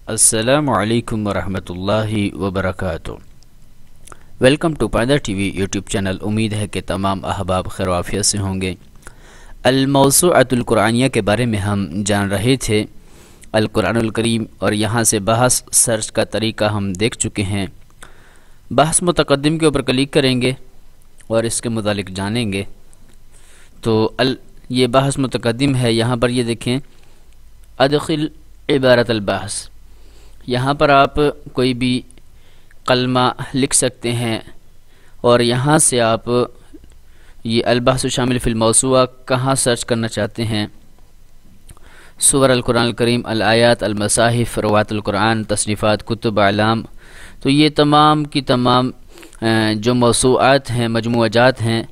السلام علیکم ورحمۃ اللہ وبرکاتہ۔ Welcome to Paidar T V YouTube channel. امید ہے کہ تمام احباب خیر و عافیت سے ہوں گے۔ الموسوعۃ القرآنیہ کے بارے میں ہم جان رہے تھے، القرآن الکریم، اور یہاں سے بحث سرچ کا طریقہ ہم دیکھ چکے ہیں۔ بحث متقدم کے اوپر کلک کریں گے اور اس کے متعلق جانیں گے۔ تو یہ بحث متقدم ہے، یہاں پر یہ دیکھیں، ادخل عبارت البحث، یہاں پر آپ کوئی بھی کلمہ لکھ سکتے ہیں اور یہاں سے آپ یہ البحث شامل فی الموسوعہ کہاں سرچ کرنا چاہتے ہیں، سور القرآن الکریم، الآیات، المصاحف، روات القرآن، تصنیفات، کتب، اعلام، تو یہ تمام کی تمام جو موسوعات ہیں، مجموعات ہیں،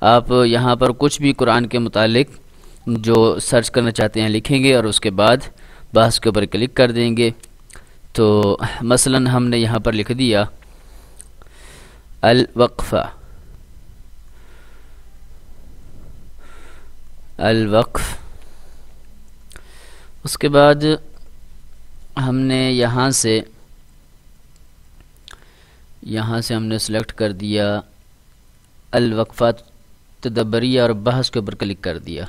آپ یہاں پر کچھ بھی قرآن کے متعلق جو سرچ کرنا چاہتے ہیں لکھیں گے اور اس کے بعد بحث کے اوپر کلک کر دیں گے۔ تو مثلا ہم نے یہاں پر لکھ دیا الوقفہ، الوقف، اس کے بعد ہم نے یہاں سے ہم نے سلیکٹ کر دیا الوقفات تدبریہ اور بحث کے اوپر کلک کر دیا۔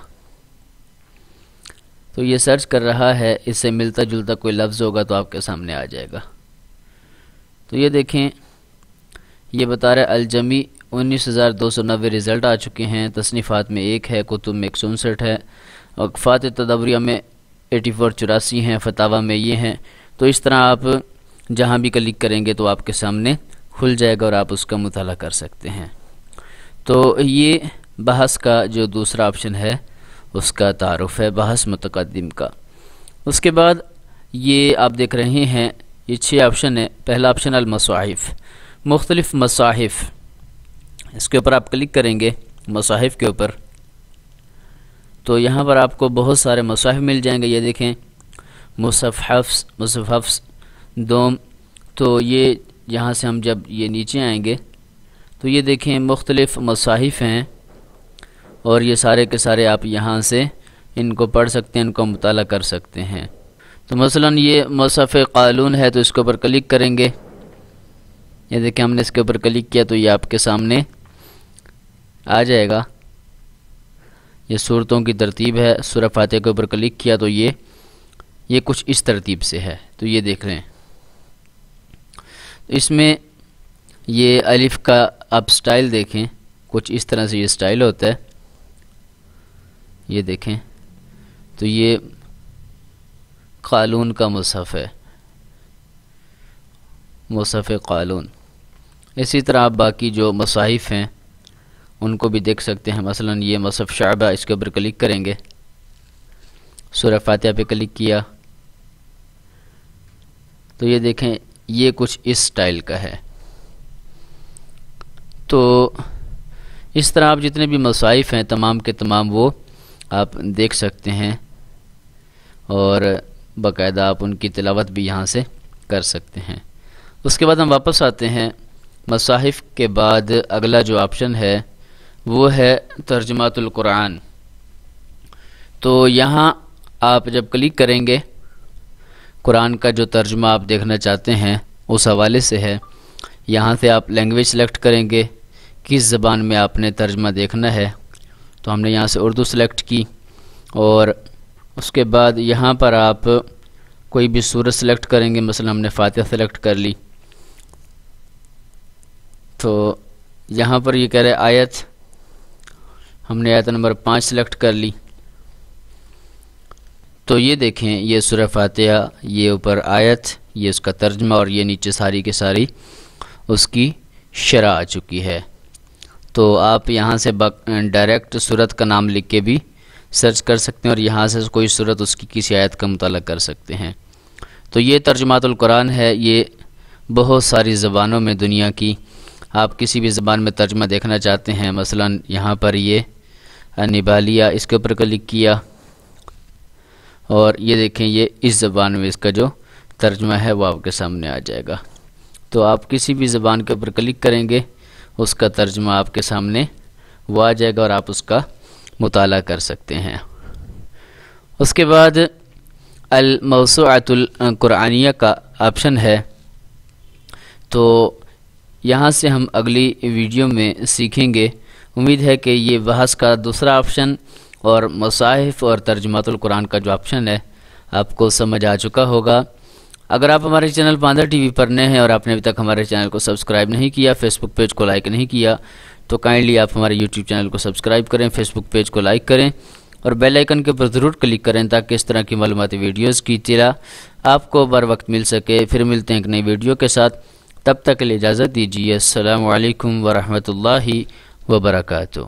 تو یہ سرچ کر رہا ہے، اس سے ملتا جلتا کوئی لفظ ہوگا تو آپ کے سامنے آ جائے گا۔ تو یہ دیکھیں، یہ بتا رہا ہے الجمی 19,290 رزلٹ آ چکے ہیں، تصنیفات میں 1 ہے، کتب میں 159 ہے، وقفات تدبریہ میں 84 ہیں، فتاوی میں یہ ہیں۔ تو اس طرح آپ جہاں بھی کلک کریں گے تو آپ کے سامنے کھل جائے گا اور آپ اس کا مطالعہ کر سکتے ہیں۔ تو یہ بحث کا جو دوسرا آپشن ہے اس کا تعارف ہے، بحث متقدم کا۔ اس کے بعد یہ آپ دیکھ رہے ہیں، یہ 6 آپشن ہے۔ پہلا آپشن المصاحف، مختلف مصاحف، اس کے اوپر آپ کلک کریں گے، مصاحف کے اوپر، تو یہاں پر آپ کو بہت سارے مصاحف مل جائیں گے۔ یہ دیکھیں، مصحف حفص دوم، تو یہ یہاں سے ہم جب یہ نیچے آئیں گے تو یہ دیکھیں مختلف مصاحف ہیں اور یہ سارے کے سارے آپ یہاں سے ان کو پڑھ سکتے ہیں، ان کو مطالعہ کر سکتے ہیں۔ تو مثلا یہ مصحف قالون ہے تو اس کے اوپر کلک کریں گے، یہ دیکھیں ہم نے اس کے اوپر کلک کیا تو یہ آپ کے سامنے آ جائے گا۔ یہ سورتوں کی ترتیب ہے، سورہ فاتحہ کے اوپر کلک کیا تو یہ کچھ اس ترتیب سے ہے، تو یہ دیکھ لیں۔ اس میں یہ الف کا آپ سٹائل دیکھیں، کچھ اس طرح سے یہ سٹائل ہوتا ہے، یہ دیکھیں، تو یہ قالون کا مصحف ہے، مصحف قالون۔ اسی طرح آپ باقی جو مصاحف ہیں ان کو بھی دیکھ سکتے ہیں۔ مثلا یہ مصحف شعبہ، اس کے اوپر کلک کریں گے، سورہ فاتحہ پہ کلک کیا تو یہ دیکھیں یہ کچھ اس سٹائل کا ہے۔ تو اس طرح آپ جتنے بھی مصاحف ہیں تمام کے تمام وہ آپ دیکھ سکتے ہیں اور باقاعدہ آپ ان کی تلاوت بھی یہاں سے کر سکتے ہیں۔ اس کے بعد ہم واپس آتے ہیں، مصاحف کے بعد اگلا جو آپشن ہے وہ ہے ترجمات القرآن۔ تو یہاں آپ جب کلک کریں گے، قرآن کا جو ترجمہ آپ دیکھنا چاہتے ہیں اس حوالے سے ہے، یہاں سے آپ لینگویج سلیکٹ کریں گے، کس زبان میں آپ نے ترجمہ دیکھنا ہے۔ تو ہم نے یہاں سے اردو سلیکٹ کی اور اس کے بعد یہاں پر آپ کوئی بھی سورت سلیکٹ کریں گے، مثلا ہم نے فاتحہ سلیکٹ کر لی، تو یہاں پر یہ کہہ رہے آیت، ہم نے آیت نمبر 5 سلیکٹ کر لی۔ تو یہ دیکھیں، یہ سورہ فاتحہ، یہ اوپر آیت، یہ اس کا ترجمہ اور یہ نیچے ساری کے ساری اس کی شرح آ چکی ہے۔ تو آپ یہاں سے ڈائریکٹ سورت کا نام لکھ کے بھی سرچ کر سکتے ہیں اور یہاں سے کوئی سورت اس کی کسی آیت کا مطالعہ کر سکتے ہیں۔ تو یہ ترجمات القرآن ہے، یہ بہت ساری زبانوں میں دنیا کی آپ کسی بھی زبان میں ترجمہ دیکھنا چاہتے ہیں، مثلا یہاں پر یہ نیپالیہ، اس کے اوپر کلک کیا اور یہ دیکھیں یہ اس زبان میں اس کا جو ترجمہ ہے وہ آپ کے سامنے آ جائے گا۔ تو آپ کسی بھی زبان کے اوپر کلک کریں گے، اس کا ترجمہ آپ کے سامنے وہ آ جائے گا اور آپ اس کا مطالعہ کر سکتے ہیں۔ اس کے بعد الموسوعۃ القرآنیہ کا آپشن ہے، تو یہاں سے ہم اگلی ویڈیو میں سیکھیں گے۔ امید ہے کہ یہ بحث کا دوسرا آپشن اور مصاحف اور ترجمات القرآن کا جو آپشن ہے آپ کو سمجھ آ چکا ہوگا۔ اگر آپ ہمارے چینل باندھا ٹی وی پر نئے ہیں اور آپ نے ابھی تک ہمارے چینل کو سبسکرائب نہیں کیا، فیس بک پیج کو لائک نہیں کیا، تو کائنڈلی آپ ہمارے یوٹیوب چینل کو سبسکرائب کریں، فیس بک پیج کو لائک کریں اور بیل آئیکن کے اوپر ضرور کلک کریں تاکہ اس طرح کی معلوماتی ویڈیوز کی اطلاع آپ کو بر وقت مل سکے۔ پھر ملتے ہیں ایک نئی ویڈیو کے ساتھ، تب تک کے لیے اجازت دیجیے۔ السلام علیکم ورحمۃ اللہ وبرکاتہ۔